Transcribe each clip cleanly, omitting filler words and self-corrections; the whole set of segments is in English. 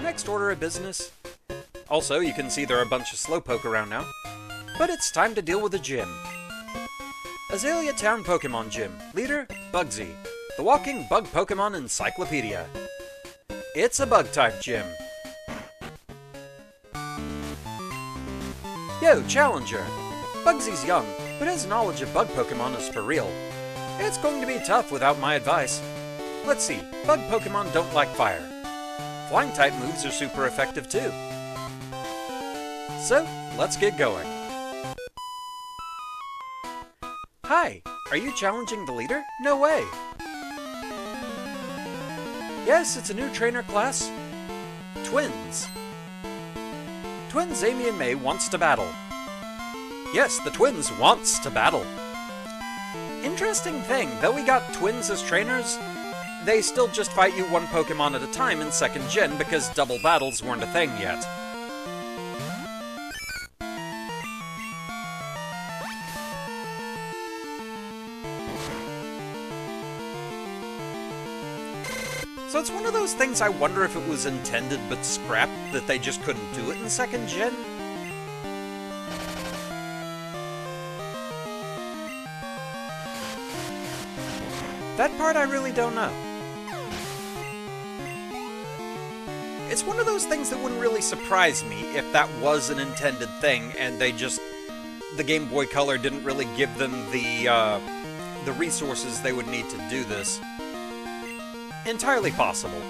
next order of business. Also, you can see there are a bunch of Slowpoke around now. But it's time to deal with the gym. Azalea Town Pokemon Gym. Leader, Bugsy. The walking bug Pokemon encyclopedia. It's a bug-type gym. Yo, Challenger! Bugsy's young, but his knowledge of bug Pokemon is for real. It's going to be tough without my advice. Let's see, bug Pokemon don't like fire. Flying-type moves are super effective too. So, let's get going. Hi, are you challenging the leader? No way! Yes, it's a new trainer class. Twins. Twins Amy and May wants to battle. Yes, the twins wants to battle. Interesting thing, though we got twins as trainers, they still just fight you one Pokemon at a time in 2nd Gen because double battles weren't a thing yet. So it's one of those things I wonder if it was intended but scrapped, that they just couldn't do it in 2nd Gen? That part I really don't know. It's one of those things that wouldn't really surprise me if that was an intended thing and they just... the Game Boy Color didn't really give them the resources they would need to do this. Entirely possible.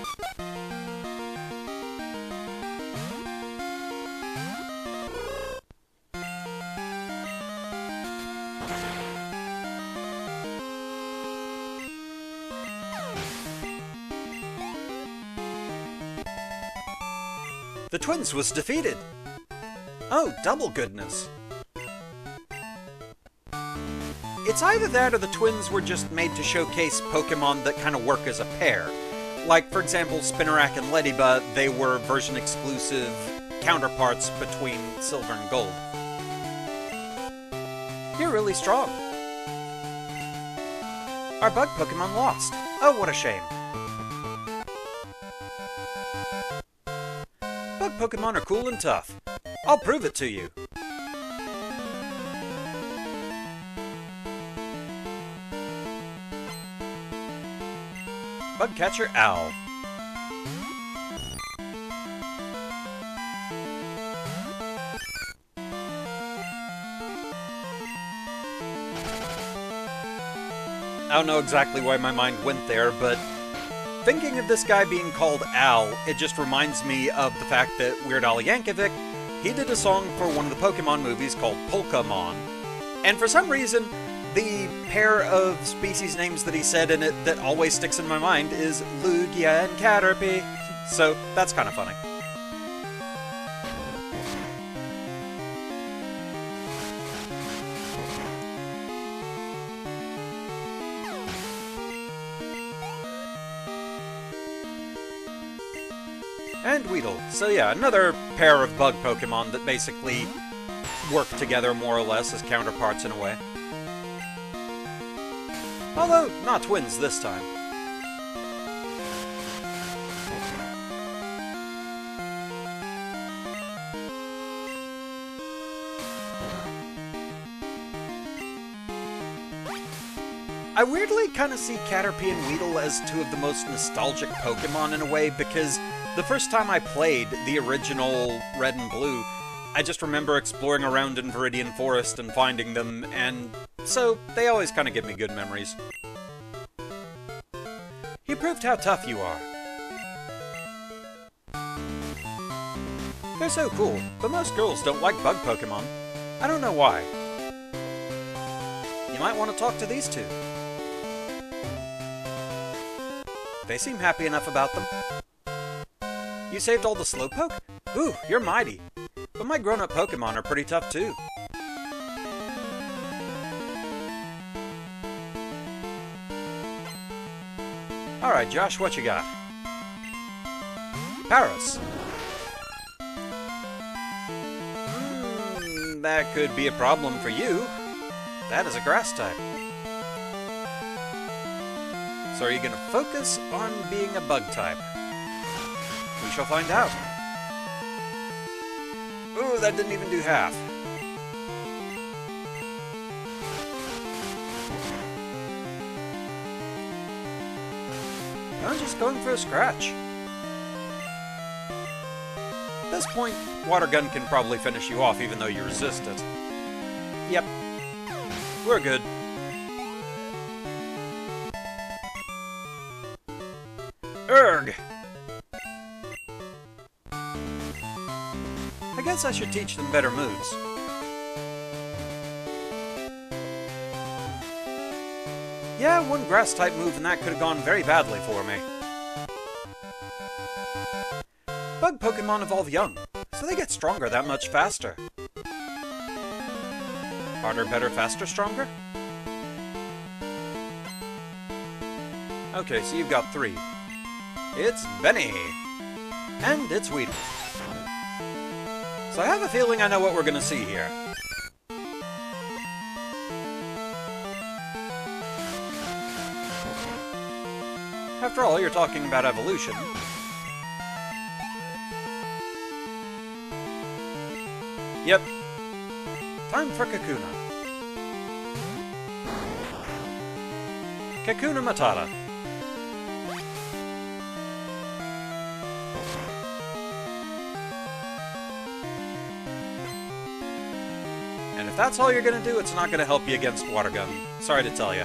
The twins was defeated. Oh, double goodness. It's either that or the twins were just made to showcase Pokemon that kind of work as a pair. Like, for example, Spinarak and Leddyba, they were version-exclusive counterparts between Silver and Gold. You're really strong. Our bug Pokemon lost. Oh, what a shame. Bug Pokemon are cool and tough. I'll prove it to you. Bugcatcher Owl. I don't know exactly why my mind went there, but thinking of this guy being called Al, it just reminds me of the fact that Weird Al Yankovic, he did a song for one of the Pokemon movies called Pokémon. And for some reason, the pair of species names that he said in it that always sticks in my mind is Lugia and Caterpie. So that's kind of funny. And Weedle. So yeah, another pair of bug Pokemon that basically work together more or less as counterparts in a way. Although, not twins this time. I weirdly kind of see Caterpie and Weedle as two of the most nostalgic Pokemon in a way, because the first time I played the original Red and Blue, I just remember exploring around in Viridian Forest and finding them, and so they always kind of give me good memories. You proved how tough you are. They're so cool, but most girls don't like bug Pokemon. I don't know why. You might want to talk to these two. They seem happy enough about them. You saved all the Slowpoke? Ooh, you're mighty. But my grown-up Pokemon are pretty tough too. Alright, Josh, what you got? Paris. That could be a problem for you. That is a grass type. So are you going to focus on being a bug type? We shall find out. Ooh, that didn't even do half. I'm just going for a scratch. At this point, Water Gun can probably finish you off even though you resist it. Yep. We're good. Urgh! I guess I should teach them better moves. Yeah, one grass-type move and that could have gone very badly for me. Bug Pokemon evolve young, so they get stronger that much faster. Harder, better, faster, stronger? Okay, so you've got 3. It's Benny! And it's Weedle. So I have a feeling I know what we're gonna see here. After all, you're talking about evolution. Yep. Time for Kakuna. Kakuna Matata. And if that's all you're gonna do, it's not gonna help you against Water Gun. Sorry to tell you.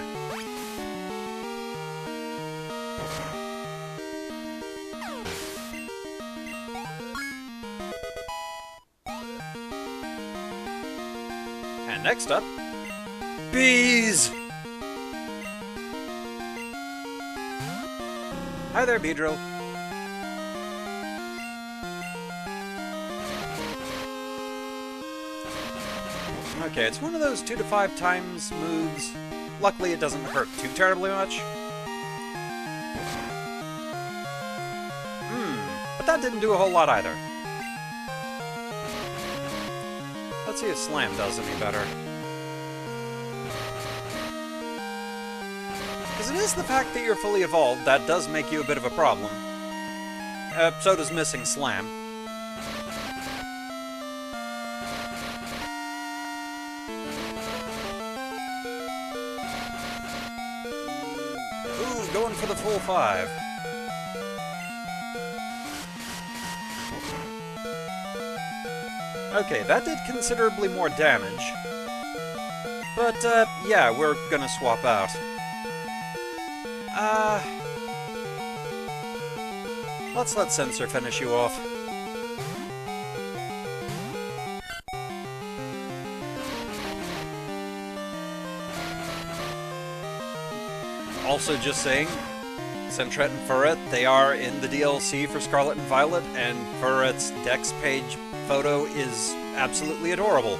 And next up, bees! Hi there, Beedrill. Okay, it's one of those 2 to 5 times moves. Luckily, it doesn't hurt too terribly much. But that didn't do a whole lot either. Let's see if Slam does any better. Because it is the fact that you're fully evolved that does make you a bit of a problem. So does missing Slam. Ooh, going for the full 5. Okay, that did considerably more damage. But, yeah, we're gonna swap out. Let's let Sensor finish you off. Also, just saying, Sentret and Furret, they are in the DLC for Scarlet and Violet, and Furret's Dex page photo is absolutely adorable.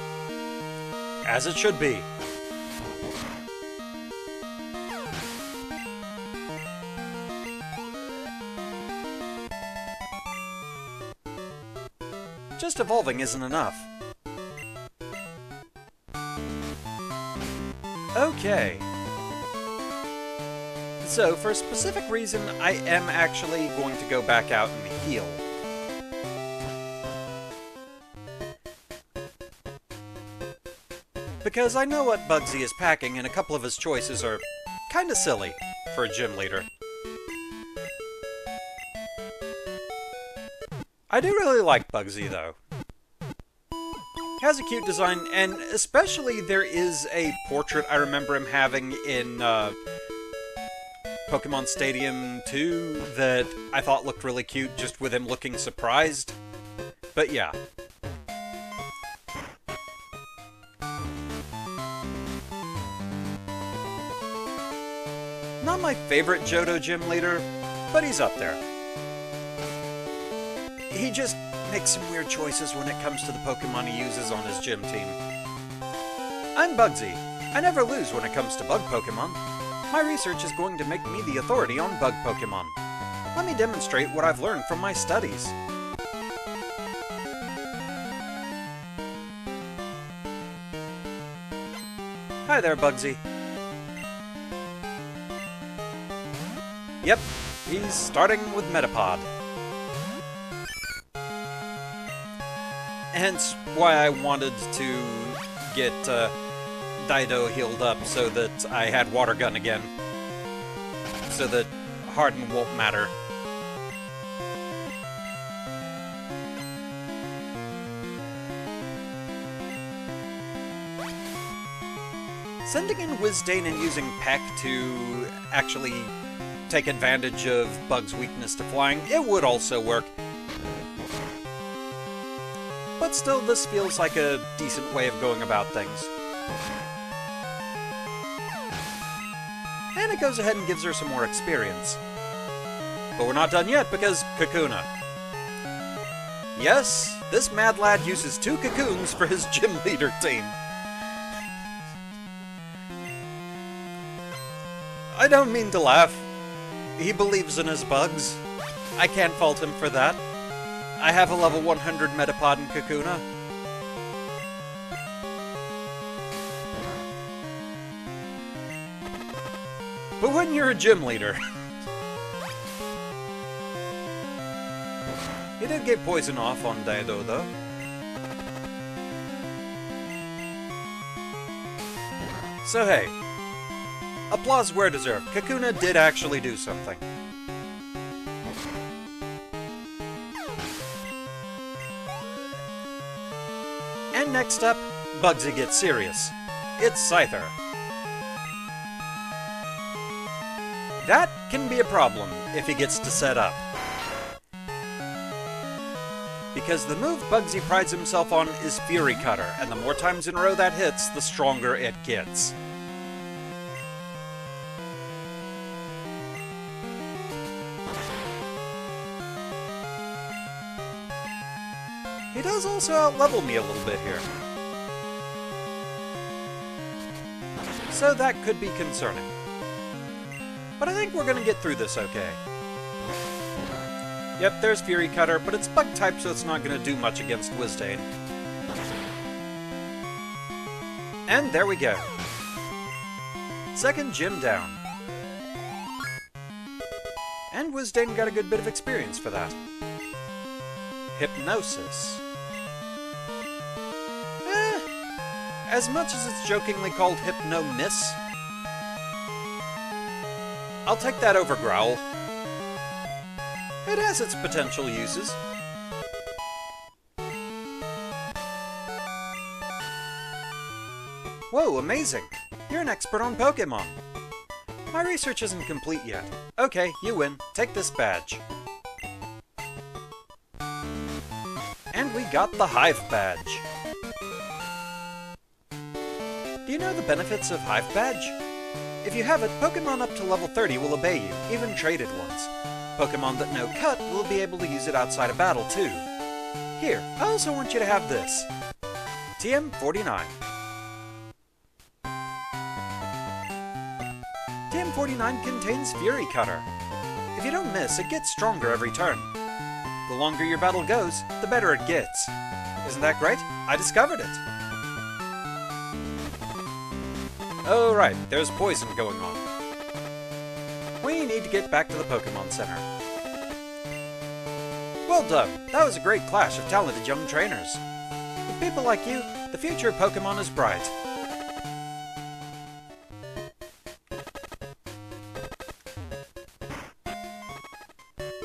As it should be. Just evolving isn't enough. Okay. So, for a specific reason, I am actually going to go back out and heal. Because I know what Bugsy is packing, and a couple of his choices are kinda silly for a gym leader. I do really like Bugsy, though. He has a cute design, and especially there is a portrait I remember him having in Pokemon Stadium 2 that I thought looked really cute, just with him looking surprised. But yeah. Not my favorite Johto gym leader, but he's up there. He just makes some weird choices when it comes to the Pokemon he uses on his gym team. I'm Bugsy. I never lose when it comes to bug Pokemon. My research is going to make me the authority on bug Pokemon. Let me demonstrate what I've learned from my studies. Hi there, Bugsy. Yep, he's starting with Metapod. Hence why I wanted to get Dido healed up so that I had Water Gun again. So that Harden won't matter. Sending in Wizdane and using Peck to actually take advantage of Bug's weakness to flying, it would also work. But still, this feels like a decent way of going about things. And it goes ahead and gives her some more experience. But we're not done yet, because Cocoona. Yes, this mad lad uses 2 cocoons for his gym leader team. I don't mean to laugh. He believes in his bugs. I can't fault him for that. I have a level 100 Metapod in Cocoona. But when you're a gym leader... He did get poison off on Dido, though. So hey, applause where deserved. Cocoona did actually do something. And next up, Bugsy gets serious. It's Scyther. That can be a problem if he gets to set up. Because the move Bugsy prides himself on is Fury Cutter, and the more times in a row that hits, the stronger it gets. He does also out-level me a little bit here. So that could be concerning. But I think we're gonna get through this okay. Yep, there's Fury Cutter, but it's bug type, so it's not gonna do much against Wizdane. And there we go. Second gym down. And Wizdane got a good bit of experience for that. Hypnosis. As much as it's jokingly called Hypno-Miss, I'll take that over Growl. It has its potential uses. Whoa, amazing! You're an expert on Pokémon. My research isn't complete yet. Okay, you win. Take this badge. And we got the Hive badge. Do you know the benefits of Hive badge? If you have it, Pokémon up to level 30 will obey you, even traded ones. Pokémon that know Cut will be able to use it outside of battle, too. Here, I also want you to have this. TM49. TM49 contains Fury Cutter. If you don't miss, it gets stronger every turn. The longer your battle goes, the better it gets. Isn't that great? I discovered it! Oh right, there's poison going on. We need to get back to the Pokémon Center. Well done! That was a great clash of talented young trainers. With people like you, the future of Pokémon is bright.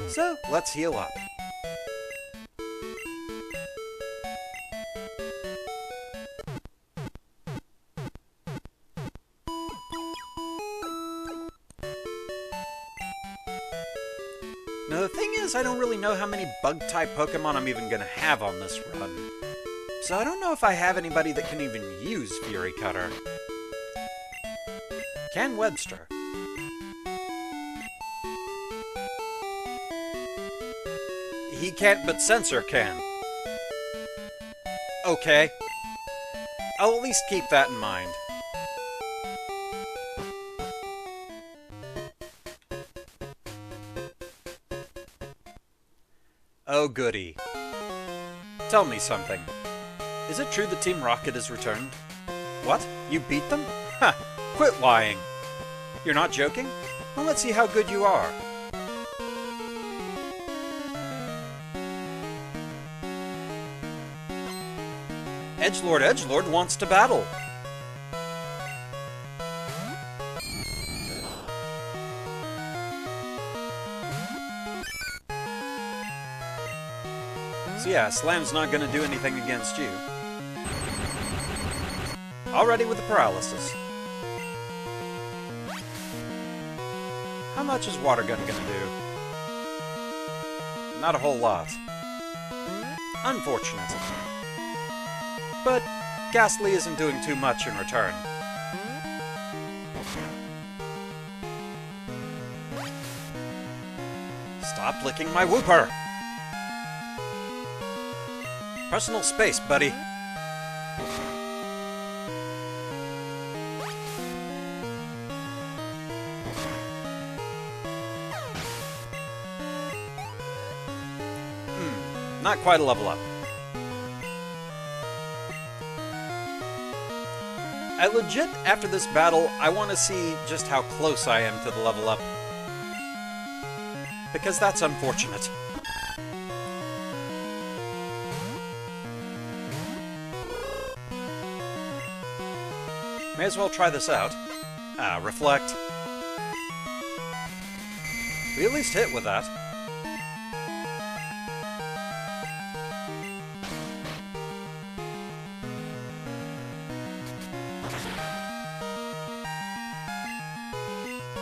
So, let's heal up. Now the thing is, I don't really know how many bug-type Pokemon I'm even gonna have on this run. So I don't know if I have anybody that can even use Fury Cutter. Can Webster? He can't, but Sensor can. Okay. I'll at least keep that in mind. Oh goody. Tell me something. Is it true that Team Rocket has returned? What? You beat them? Ha! Quit lying! You're not joking? Well, let's see how good you are. Edgelord wants to battle. So yeah, Slam's not gonna do anything against you. Already with the paralysis. How much is Water Gun gonna do? Not a whole lot. Unfortunate. But Ghastly isn't doing too much in return. Stop licking my Wooper! Personal space, buddy. Not quite a level up. Legit, after this battle, I want to see just how close I am to the level up. Because that's unfortunate. May as well try this out. Reflect. We at least hit with that.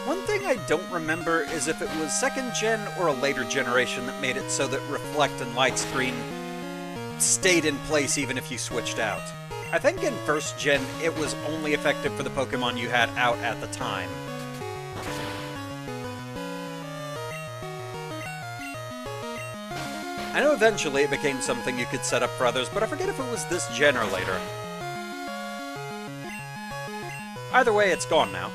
One thing I don't remember is if it was 2nd gen or a later generation that made it so that Reflect and Light Screen stayed in place even if you switched out. I think in 1st gen it was only effective for the Pokemon you had out at the time. I know eventually it became something you could set up for others, but I forget if it was this gen or later. Either way, it's gone now.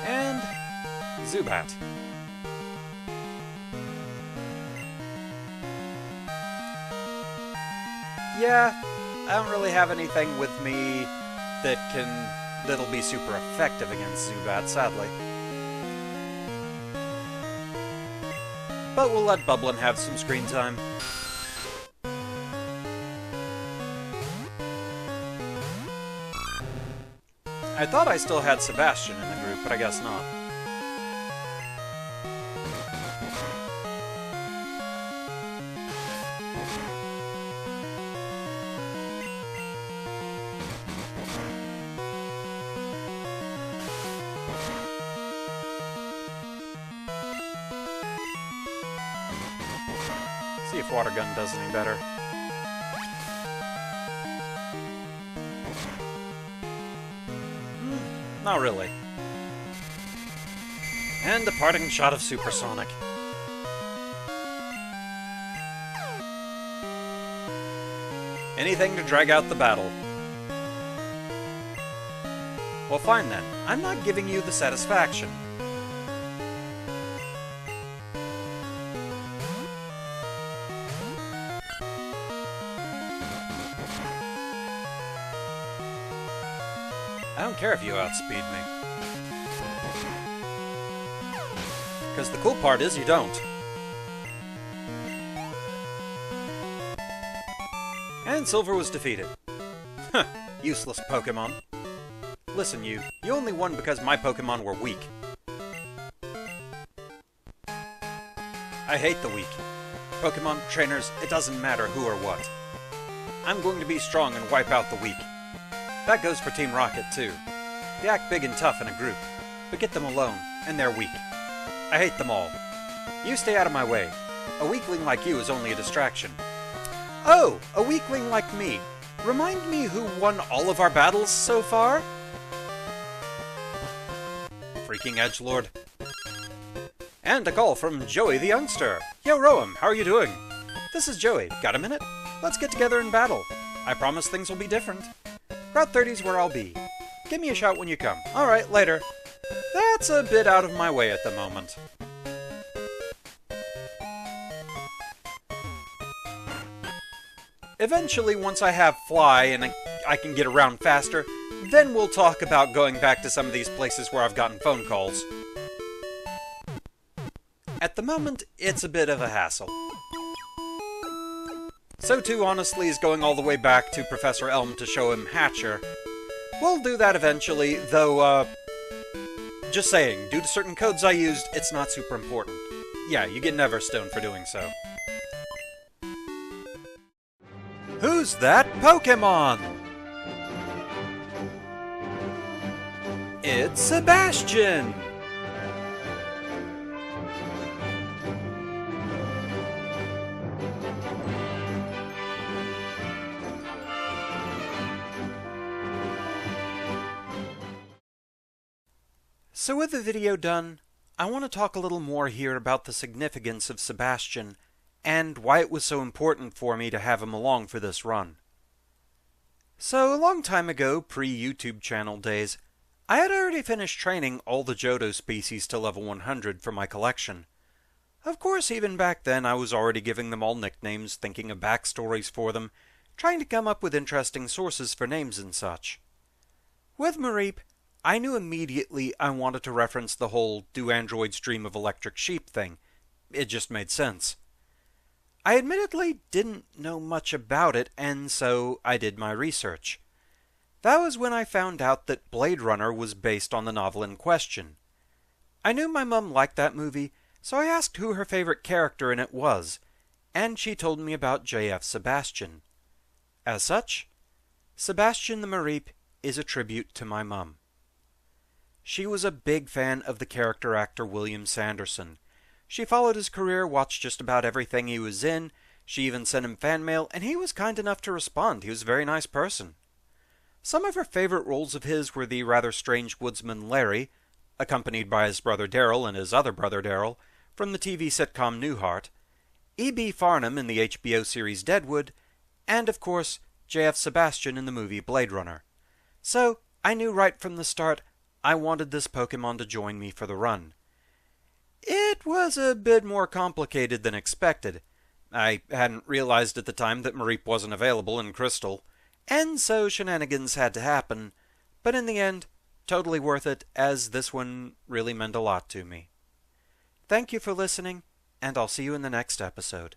And Zubat. Yeah, I don't really have anything with me that'll be super effective against Zubat, sadly. But we'll let Bublin have some screen time. I thought I still had Sebastian in the group, but I guess not. See if Water Gun does any better. Not really. And a parting shot of Supersonic. Anything to drag out the battle. Well, fine then. I'm not giving you the satisfaction. I don't care if you outspeed me. Because the cool part is you don't. And Silver was defeated. Huh, useless Pokemon. Listen, you only won because my Pokemon were weak. I hate the weak. Pokemon, trainers, it doesn't matter who or what. I'm going to be strong and wipe out the weak. That goes for Team Rocket, too. They act big and tough in a group, but get them alone, and they're weak. I hate them all. You stay out of my way. A weakling like you is only a distraction. Oh, a weakling like me. Remind me who won all of our battles so far? Freaking edgelord. And a call from Joey the Youngster. Yo, Roam, how are you doing? This is Joey. Got a minute? Let's get together and battle. I promise things will be different. Route 30's where I'll be. Give me a shout when you come. Alright, later. That's a bit out of my way at the moment. Eventually, once I have Fly and I can get around faster, then we'll talk about going back to some of these places where I've gotten phone calls. At the moment, it's a bit of a hassle. So too, honestly, is going all the way back to Professor Elm to show him Hatcher. We'll do that eventually, though, just saying, due to certain codes I used, it's not super important. Yeah, you get an Everstone for doing so. Who's that Pokémon? It's Sebastian! So with the video done, I want to talk a little more here about the significance of Sebastian, and why it was so important for me to have him along for this run. So, a long time ago, pre-YouTube channel days, I had already finished training all the Johto species to level 100 for my collection. Of course, even back then, I was already giving them all nicknames, thinking of backstories for them, trying to come up with interesting sources for names and such. With Mareep, I knew immediately I wanted to reference the whole "do androids dream of electric sheep" thing. It just made sense. I admittedly didn't know much about it, and so I did my research. That was when I found out that Blade Runner was based on the novel in question. I knew my mum liked that movie, so I asked who her favorite character in it was, and she told me about J.F. Sebastian. As such, Sebastian the Mareep is a tribute to my mum. She was a big fan of the character actor William Sanderson. She followed his career, watched just about everything he was in, she even sent him fan mail, and he was kind enough to respond. He was a very nice person. Some of her favorite roles of his were the rather strange woodsman Larry, accompanied by his brother Daryl and his other brother Daryl, from the TV sitcom Newhart, E.B. Farnham in the HBO series Deadwood, and of course, J.F. Sebastian in the movie Blade Runner. So, I knew right from the start I wanted this Pokémon to join me for the run. It was a bit more complicated than expected. I hadn't realized at the time that Mareep wasn't available in Crystal, and so shenanigans had to happen, but in the end, totally worth it, as this one really meant a lot to me. Thank you for listening, and I'll see you in the next episode.